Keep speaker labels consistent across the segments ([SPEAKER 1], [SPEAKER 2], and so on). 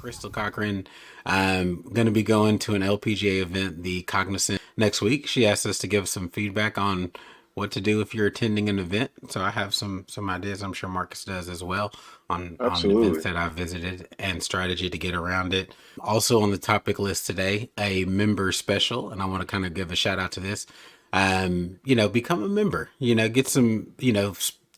[SPEAKER 1] Crystal Cochran. I'm going to be going to an LPGA event, the Cognizant, next week. She asked us to give some feedback on what to do if you're attending an event. So I have some ideas. I'm sure Marcus does as well on events
[SPEAKER 2] Absolutely.
[SPEAKER 1] that I've visited and strategy to get around it. Also on the topic list today, a member special, and I want to kind of give a shout out to this. Become a member. Get some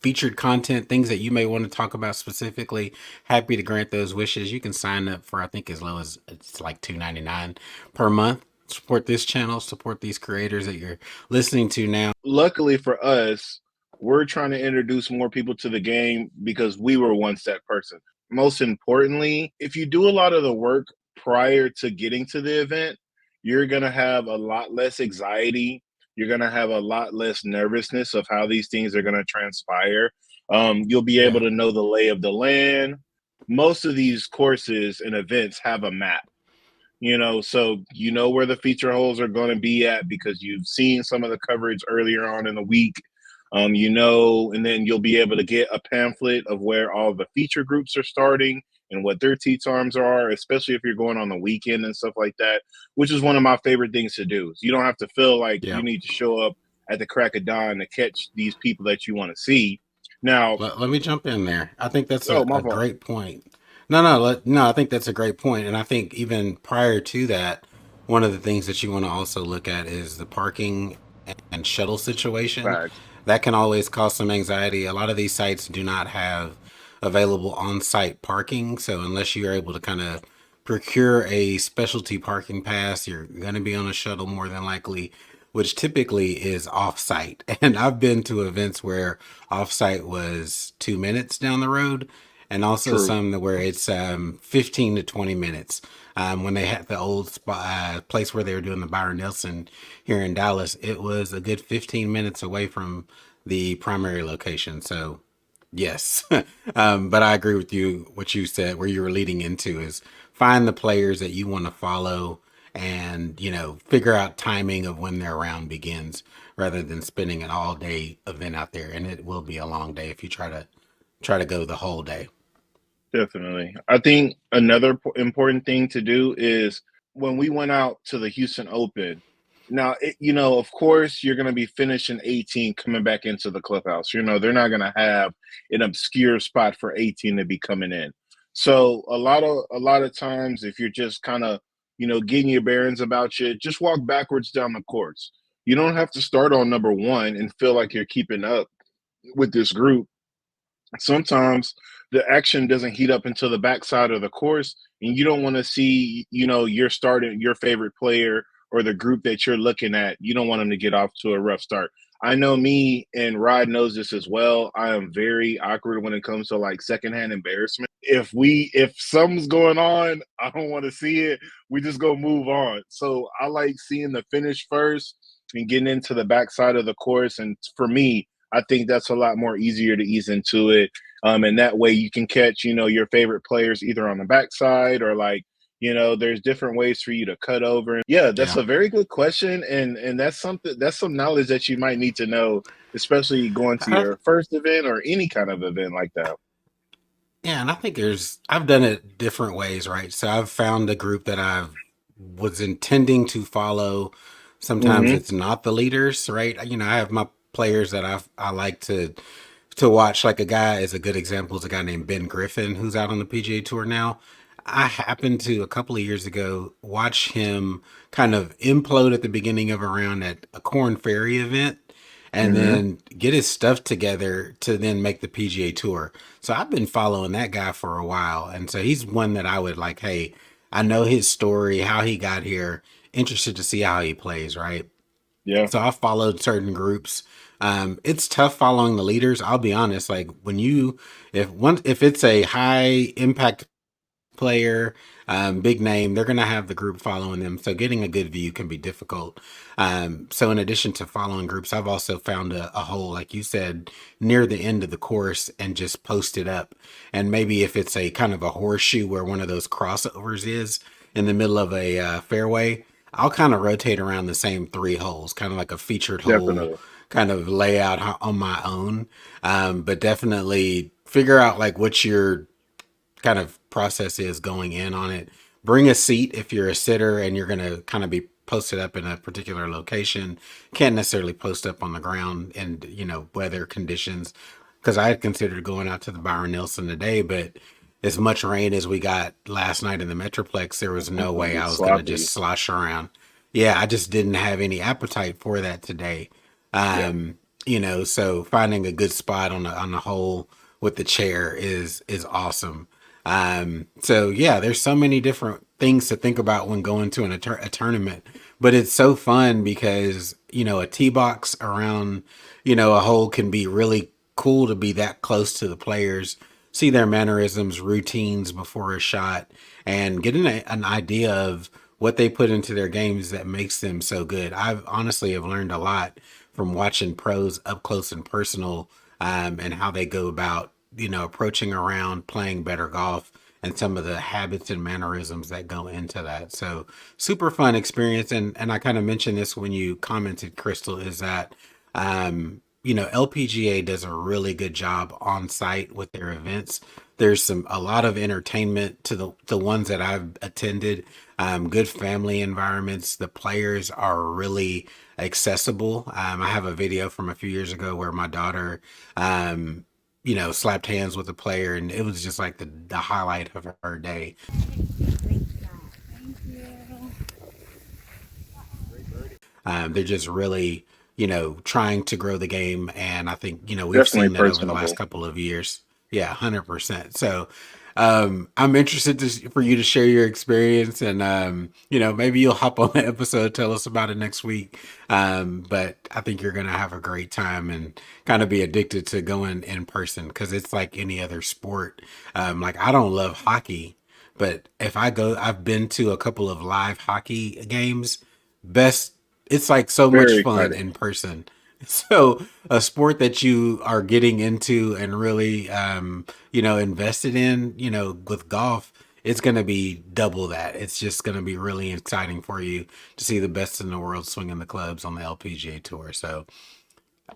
[SPEAKER 1] featured content, things that you may want to talk about specifically. Happy to grant those wishes. You can sign up for I think as low as it's like $2.99 per month. Support this channel, support these creators that you're listening to now.
[SPEAKER 2] Luckily for us, we're trying to introduce more people to the game because we were once that person. Most importantly, if you do a lot of the work prior to getting to the event, you're going to have a lot less anxiety. You're going to have a lot less nervousness of how these things are going to transpire. You'll be able
[SPEAKER 1] Yeah.
[SPEAKER 2] to know the lay of the land. Most of these courses and events have a map, so you know where the feature holes are going to be at because you've seen some of the coverage earlier on in the week. And then you'll be able to get a pamphlet of where all the feature groups are starting and what their tee times are, especially if you're going on the weekend and stuff like that, which is one of my favorite things to do. You don't have to feel like
[SPEAKER 1] Yeah.
[SPEAKER 2] you need to show up at the crack of dawn to catch these people that you want to see. Now,
[SPEAKER 1] Let me jump in there. I think that's
[SPEAKER 2] oh,
[SPEAKER 1] a
[SPEAKER 2] my fault.
[SPEAKER 1] great point. No, I think that's a great point. And I think even prior to that, one of the things that you want to also look at is the parking and shuttle situation.
[SPEAKER 2] Facts.
[SPEAKER 1] That can always cause some anxiety. A lot of these sites do not have available on site parking. So unless you're able to kind of procure a specialty parking pass, you're going to be on a shuttle more than likely, which typically is off-site. And I've been to events where off-site was 2 minutes down the road, and also
[SPEAKER 2] True.
[SPEAKER 1] some where it's 15 to 20 minutes. When they had the old place where they were doing the Byron Nelson here in Dallas, it was a good 15 minutes away from the primary location. So yes. But I agree with you. What you said, where you were leading into, is find the players that you want to follow and, figure out timing of when their round begins rather than spending an all day event out there. And it will be a long day if you try to go the whole day.
[SPEAKER 2] Definitely. I think another important thing to do is when we went out to the Houston Open. Now, of course, you're going to be finishing 18 coming back into the clubhouse. They're not going to have an obscure spot for 18 to be coming in. So a lot of times, if you're just kind of getting your bearings about you, just walk backwards down the course. You don't have to start on number one and feel like you're keeping up with this group. Sometimes the action doesn't heat up until the backside of the course, and you don't want to see, you're starting your favorite player or the group that you're looking at. You don't want them to get off to a rough start. I know me and Rod knows this as well. I am very awkward when it comes to like secondhand embarrassment. If something's going on, I don't want to see it. We just go move on. So I like seeing the finish first and getting into the backside of the course. And for me, I think that's a lot more easier to ease into it. And that way you can catch, your favorite players either on the backside or like, there's different ways for you to cut over. Yeah, that's
[SPEAKER 1] Yeah.
[SPEAKER 2] a very good question. And that's some knowledge that you might need to know, especially going to
[SPEAKER 1] I,
[SPEAKER 2] your first event or any kind of event like that.
[SPEAKER 1] yeah, and I think I've done it different ways, right? So I've found a group that was intending to follow. Sometimes
[SPEAKER 2] Mm-hmm.
[SPEAKER 1] it's not the leaders, right? I have my players that I like to watch. Like a guy is a good example is a guy named Ben Griffin who's out on the PGA Tour now. I happened to a couple of years ago watch him kind of implode at the beginning of a round at a Corn Ferry event and
[SPEAKER 2] Mm-hmm.
[SPEAKER 1] then get his stuff together to then make the PGA Tour. So I've been following that guy for a while. And so he's one that I would like, hey, I know his story, how he got here, interested to see how he plays, right?
[SPEAKER 2] Yeah.
[SPEAKER 1] So I followed certain groups. It's tough following the leaders. I'll be honest. Like when if it's a high impact player, big name, they're going to have the group following them. So getting a good view can be difficult. So in addition to following groups, I've also found a hole, like you said, near the end of the course and just post it up. And maybe if it's a kind of a horseshoe where one of those crossovers is in the middle of a fairway, I'll kind of rotate around the same three holes, kind of like a featured hole
[SPEAKER 2] Definitely.
[SPEAKER 1] kind of layout on my own. But definitely figure out like what your kind of process is going in on it. Bring a seat if you're a sitter and you're going to kind of be posted up in a particular location. Can't necessarily post up on the ground and, weather conditions. Because I had considered going out to the Byron Nelson today, but as much rain as we got last night in the Metroplex, there was no
[SPEAKER 2] It'll
[SPEAKER 1] way
[SPEAKER 2] get
[SPEAKER 1] I was going to just
[SPEAKER 2] sloppy.
[SPEAKER 1] slosh around. Yeah, I just didn't have any appetite for that today.
[SPEAKER 2] Yeah,
[SPEAKER 1] So finding a good spot on the hole with the chair is awesome. So yeah, there's so many different things to think about when going to a tournament, but it's so fun because a tee box around a hole can be really cool to be that close to the players, see their mannerisms, routines before a shot, and get an idea of what they put into their games that makes them so good. I've honestly have learned a lot from watching pros up close and personal, and how they go about approaching around, playing better golf, and some of the habits and mannerisms that go into that. So super fun experience. And I kind of mentioned this when you commented, Crystal, is that LPGA does a really good job on site with their events. There's a lot of entertainment to the ones that I've attended. Good family environments. The players are really accessible. I have a video from a few years ago where my daughter, slapped hands with a player, and it was just like the highlight of her day. They're just really, trying to grow the game. And I think, we've
[SPEAKER 2] definitely
[SPEAKER 1] seen that over the last
[SPEAKER 2] personable.
[SPEAKER 1] couple of years. Yeah, 100%. So I'm interested for you to share your experience, and, maybe you'll hop on the episode, tell us about it next week. But I think you're going to have a great time and kind of be addicted to going in person because it's like any other sport. Like, I don't love hockey, but if I go, I've been to a couple of live hockey games. Best, it's like so much
[SPEAKER 2] Very
[SPEAKER 1] fun
[SPEAKER 2] exciting.
[SPEAKER 1] in person. So a sport that you are getting into and really, invested in, with golf, it's going to be double that. It's just going to be really exciting for you to see the best in the world swinging the clubs on the LPGA tour. So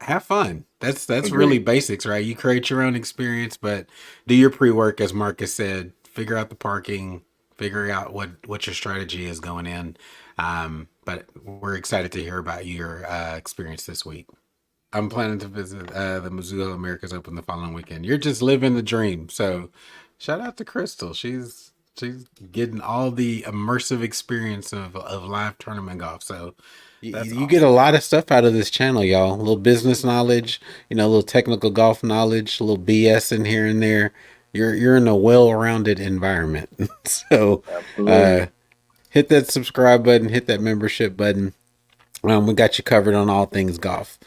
[SPEAKER 1] have fun. That's really
[SPEAKER 2] Agreed.
[SPEAKER 1] basics, right? You create your own experience, but do your pre-work, as Marcus said. Figure out the parking, figure out what your strategy is going in. But we're excited to hear about your experience this week. I'm planning to visit the Missoula Americas Open the following weekend. You're just living the dream. So shout out to Crystal. She's getting all the immersive experience of live tournament golf. So
[SPEAKER 2] That's
[SPEAKER 1] you get a
[SPEAKER 2] awesome.
[SPEAKER 1] lot of stuff out of this channel, y'all. A little business knowledge, a little technical golf knowledge, a little BS in here and there. You're in a well-rounded environment. So uh,
[SPEAKER 2] Absolutely.
[SPEAKER 1] hit that subscribe button, hit that membership button. We got you covered on all things golf.